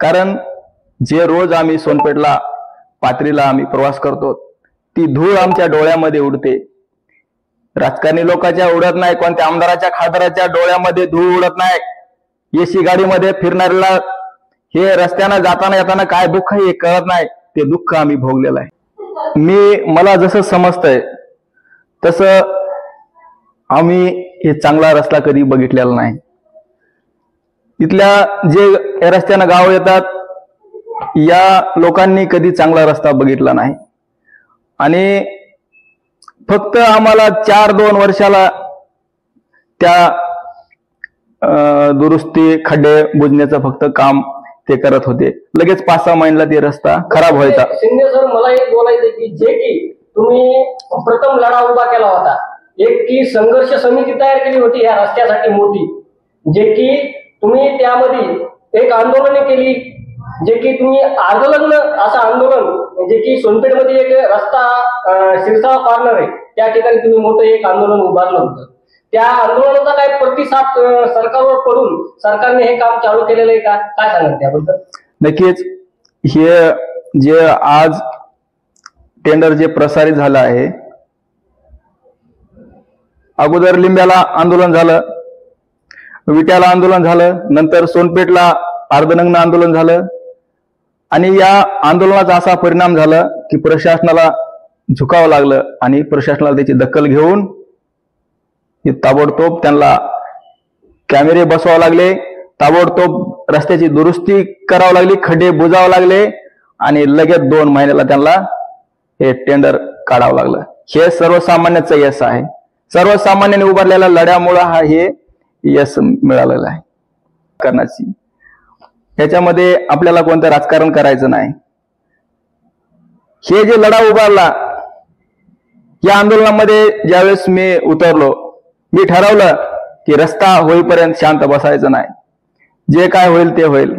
कारण जे रोज आम्ही सोनपेठला पाथरीला आम्ही प्रवास करतो ती धूळ आमच्या डोळ्यामध्ये उडते। राजकारणी लोकांच्या उडत नाही, कोणत्या आमदाराच्या खासदाराच्या डोळ्यामध्ये धूळ उडत नाही। एसी गाडीमध्ये फिरणाऱ्याला हे रस्त्यानं जाताना येताना काय दुःख हे कळत नाही, ते दुःख आम्ही भोगलेलं आहे। मला जसं समजतंय तसं आम्ही हे चांगला रस्ता कधी बघितलेला नाही। इथल्या जे रस्त्यानं गाव येतात या लोकांनी कधी चांगला रस्ता बघितला नाही आणि फक्त आम्हाला 4-2 वर्षाला त्या दुरुस्ती खड्डे बुजण्याचं फक्त काम ते करत होते, लगेच 5-6 महिन्याला ते रस्ता खराब व्हायचा। शिंदे सर, मला एक बोलायचं की जे की तुम्ही प्रथम लढा उभा केला होता, एक की संघर्ष समिती तयार केली होती या रस्त्यासाठी मोठी, जे की तुम्ही त्यामध्ये एक आंदोलन केली, जे की तुम्ही अर्धलग्न असं आंदोलन जे की सोनपेठमध्ये एक रस्ता शिरसाव कॉर्नर आहे त्या ठिकाणी तुम्ही मोठं एक आंदोलन उभारलं होतं। त्या आंदोलनाचा काय प्रतिसाद सरकारवर पडून सरकारने हे काम चालू केलेलं आहे का, काय सांगाल त्याबद्दल? नक्कीच हे जे आज टेंडर जे प्रसारित झालं आहे, अगोदर लिंब्याला आंदोलन झालं, विट्याला आंदोलन झालं, नंतर सोनपेठला अर्धनग्न आंदोलन झालं आणि या आंदोलनाचा असा परिणाम झाला की प्रशासनाला झुकावं लागलं आणि प्रशासनाला त्याची दखल घेऊन ताबडतोब त्यांना कॅमेरे बसवावे लागले, ताबडतोब रस्त्याची दुरुस्ती करावी लागली, खड्डे बुजावे लागले आणि लगेच 2 महिन्याला त्यांना हे टेंडर काढावं लागलं। हे सर्वसामान्याचं यश आहे, सर्वसामान्याने उभारलेल्या लढ्यामुळे हे यश मिळालेलं आहे करण्याची। ह्याच्यामध्ये आपल्याला कोणतं राजकारण करायचं नाही। हे जे लढा उभारला या आंदोलनामध्ये ज्यावेळेस मी उतरलो, मी ठरवलं की रस्ता होईपर्यंत शांत बसायचं नाही, जे काय होईल ते होईल।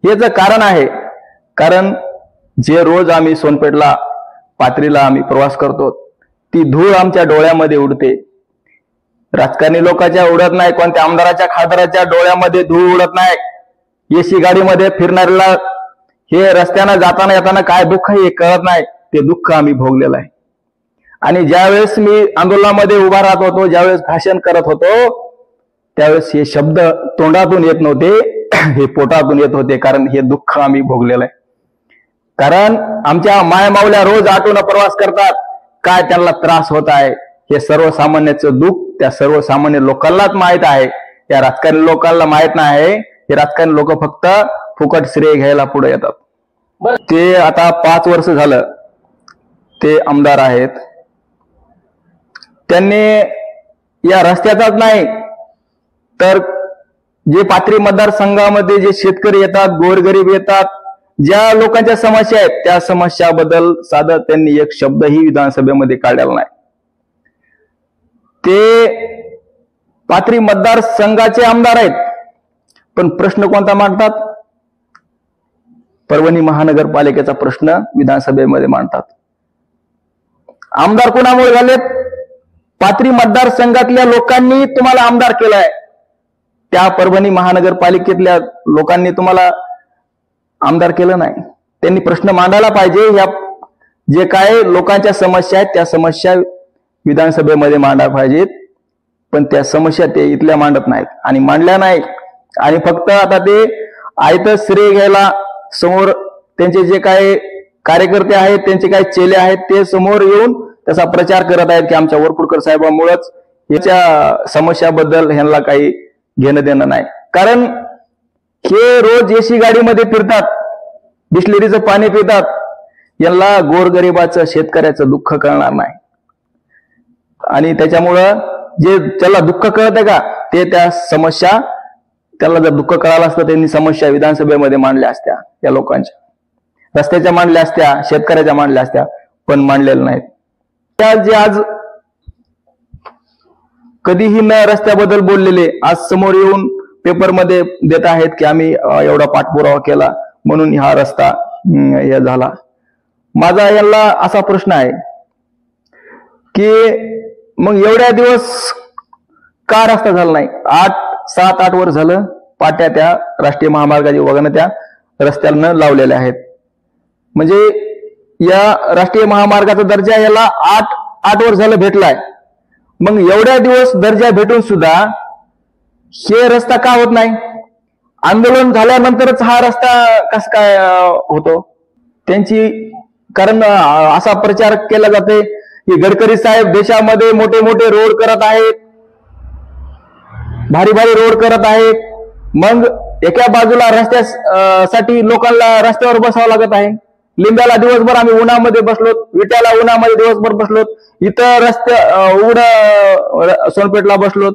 हेच कारण आहे, कारण जे रोज आम्ही सोनपेठला पाथरीला आम्ही प्रवास करतो ती धूळ आमच्या डोळ्यामध्ये उडते। राजकारणी लोकांच्या उडत नाही, कोणत्या आमदाराच्या खासदाराच्या डोळ्यामध्ये धूळ उडत नाही। एसी गाडीमध्ये फिरणाऱ्याला हे रस्त्यानं जाताना येताना काय दुःख हे कळत नाही, ते दुःख आम्ही भोगलेलं आहे। आणि ज्यावेळेस मी आंदोलनामध्ये उभा राहत होतो, ज्यावेळेस भाषण करत होतो, त्यावेळेस हे शब्द तोंडातून येत नव्हते, हे पोटातून येत होते, कारण हे दुःख आम्ही भोगलेलं आहे। कारण आमच्या मायमाऊल्या रोज ऑटोनं प्रवास करतात, काय त्यांना त्रास होत आहे हे सर्वसामान्याचं दुःख त्या सर्वसामान्य लोकांनाच माहित आहे, या राजकारणी लोकांना माहित नाही। हे राजकारणी लोक फक्त फुकट श्रेय घ्यायला पुढे येतात। ते आता 5 वर्ष झालं ते आमदार आहेत, त्यांनी या रस्त्याचाच नाही तर जे पाथरी मतदारसंघामध्ये जे शेतकरी येतात, गोरगरीब येतात, ज्या लोकांच्या समस्या आहेत त्या समस्याबद्दल साधं त्यांनी एक शब्दही विधानसभेमध्ये काढलेला नाही। ते पाथरी मतदारसंघाचे आमदार आहेत, पण प्रश्न कोणता मांडतात? परभणी महानगरपालिकेचा प्रश्न विधानसभेमध्ये मांडतात। आमदार कोणामुळे झालेत? पाथरी मतदारसंघातल्या लोकांनी तुम्हाला आमदार केलाय, त्या परभणी महानगरपालिकेतल्या लोकांनी तुम्हाला आमदार केलं नाही। त्यांनी प्रश्न मांडायला पाहिजे, या जे काय लोकांच्या समस्या आहेत त्या समस्या विधानसभेमध्ये मांडायला पाहिजेत, पण त्या समस्या ते इथल्या मांडत नाहीत आणि मांडल्या नाही आणि फक्त आता ते आयतं श्रेय घ्यायला समोर त्यांचे जे काय कार्यकर्ते आहेत, त्यांचे काही चेले आहेत, ते समोर येऊन त्याचा प्रचार करत आहेत की आमच्या वरपुडकर साहेबांमुळेच याच्या समस्याबद्दल ह्यांना काही घेणं देणं नाही। कारण हे रोज एसी गाडीमध्ये फिरतात, बिस्लेरीचं पाणी पितात, यांना गोरगरिबाचं शेतकऱ्याचं दुःख कळणार नाही आणि त्याच्यामुळं जे त्याला दुःख कळत आहे का ते त्या समस्या, त्याला जर दुःख कळालं असतं त्यांनी समस्या विधानसभेमध्ये मांडल्या असत्या, या लोकांच्या रस्त्याच्या मांडल्या असत्या, शेतकऱ्याच्या मांडल्या असत्या, पण मांडलेल्या नाहीत। त्या जे आज कधीही न रस्त्याबद्दल बोललेले आज समोर येऊन पेपरमध्ये देत आहेत की आम्ही एवढा पाठपुरावा केला म्हणून हा रस्ता हे झाला। माझा याला असा प्रश्न आहे की मग एवढ्या दिवस का रस्ता झाला नाही? 7-8 वर्ष झालं पाट्या त्या राष्ट्रीय महामार्गाच्या विभागाने त्या रस्त्यानं लावलेले आहेत. म्हणजे या राष्ट्रीय महामार्गाचा दर्जा याला आठ वर्ष झालं भेटलाय. मग एवढ्या दिवस दर्जा भेटून सुद्धा हे रस्ता का होत नाही? आंदोलन झाल्यानंतरच हा रस्ता कसा काय होतो? त्यांची कारण असा प्रचार केला जाते की गडकरी साहेब देशामध्ये मोठे मोठे रोड करत आहेत, भारी भारी रोड करत आहेत. मग एका बाजूला रस्त्यासाठी लोकांना रस्त्यावर बसावं लागत आहे. लिंब्याला दिवसभर आम्ही उन्हामध्ये बसलोत, विट्याला उन्हामध्ये दिवसभर बसलोत, इथं रस्त्या उघड सोनपेठला बसलोत.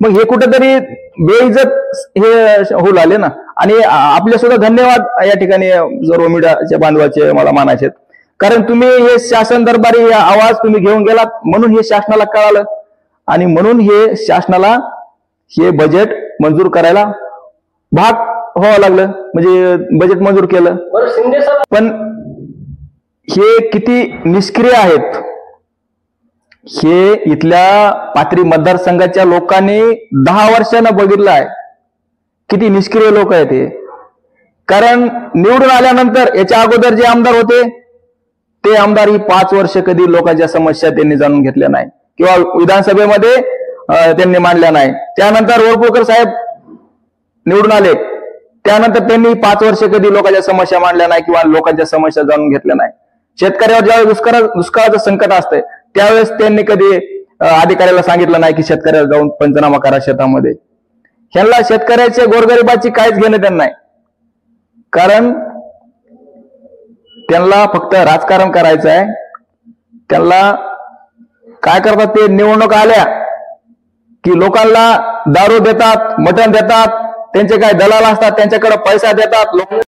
मग हे कुठेतरी बेइज्जत हे होऊ लागले ना. आणि आपले सुद्धा धन्यवाद या ठिकाणी सर्व मीडियाच्या बांधवाचे मला मानायचे, कारण तुम्ही हे शासन दरबारी आवाज तुम्ही घेऊन गेलात, म्हणून हे शासनाला कळालं आणि म्हणून हे शासनाला हे बजेट मंजूर करायला भाग व्हावं लागलं, म्हणजे बजेट मंजूर केलं. शिंदे साहेब पण हे किती निष्क्रिय आहेत हे इथल्या पाथरी मतदारसंघाच्या लोकांनी 10 वर्षानं बघितलं आहे. किती निष्क्रिय लोक आहेत हे. कारण निवडून आल्यानंतर याच्या अगोदर जे आमदार होते ते आमदार ही 5 वर्ष कधी लोकांच्या समस्या त्यांनी जाणून घेतल्या नाही किंवा विधानसभेमध्ये त्यांनी मांडल्या नाही. त्यानंतर वरपुडकर साहेब निवडून आले, त्यानंतर त्यांनी 5 वर्ष कधी लोकांच्या समस्या मांडल्या नाही किंवा लोकांच्या समस्या जाणून घेतल्या नाही. शेतकऱ्यावर ज्यावेळेस दुष्काळाचं संकट असतंय त्यावेळेस त्यांनी कधी अधिकाऱ्याला सांगितलं नाही की शेतकऱ्याला जाऊन पंचनामा करा शेतामध्ये. ह्यांना शेतकऱ्याच्या गोरगरिबाची काहीच घेणं देणं नाही, कारण त्यांना फक्त राजकारण करायचं आहे. त्यांना काय करतात ते, निवडणूक आल्या की लोकांना दारू देतात, मटण देतात, त्यांचे काय दलाल असतात त्यांच्याकडे पैसा देतात, लोक